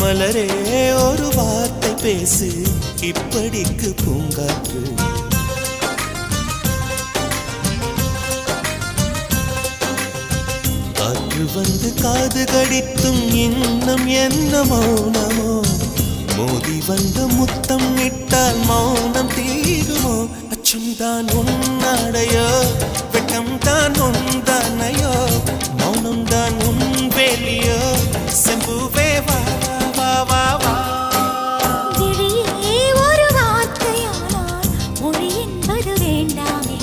மலரே ஒரு வார்த்தை பேசு, இப்படிக்கு பூங்காற்று. காற்று வந்து காது கடித்தும் இன்னும் என்ன மௌனமோ, மோதி வந்து முத்தம் இட்டால் மௌனம் தீருமோ. அச்சம் தான் உன்னடையோ, வெட்டம் தான் உந்தானையோ, மௌனம் தான் உன் வேலியோ. செம்புவே வா வா வா வா. விழியே ஒரு வார்த்தையானால் மொழி என்பது வேண்டாமே.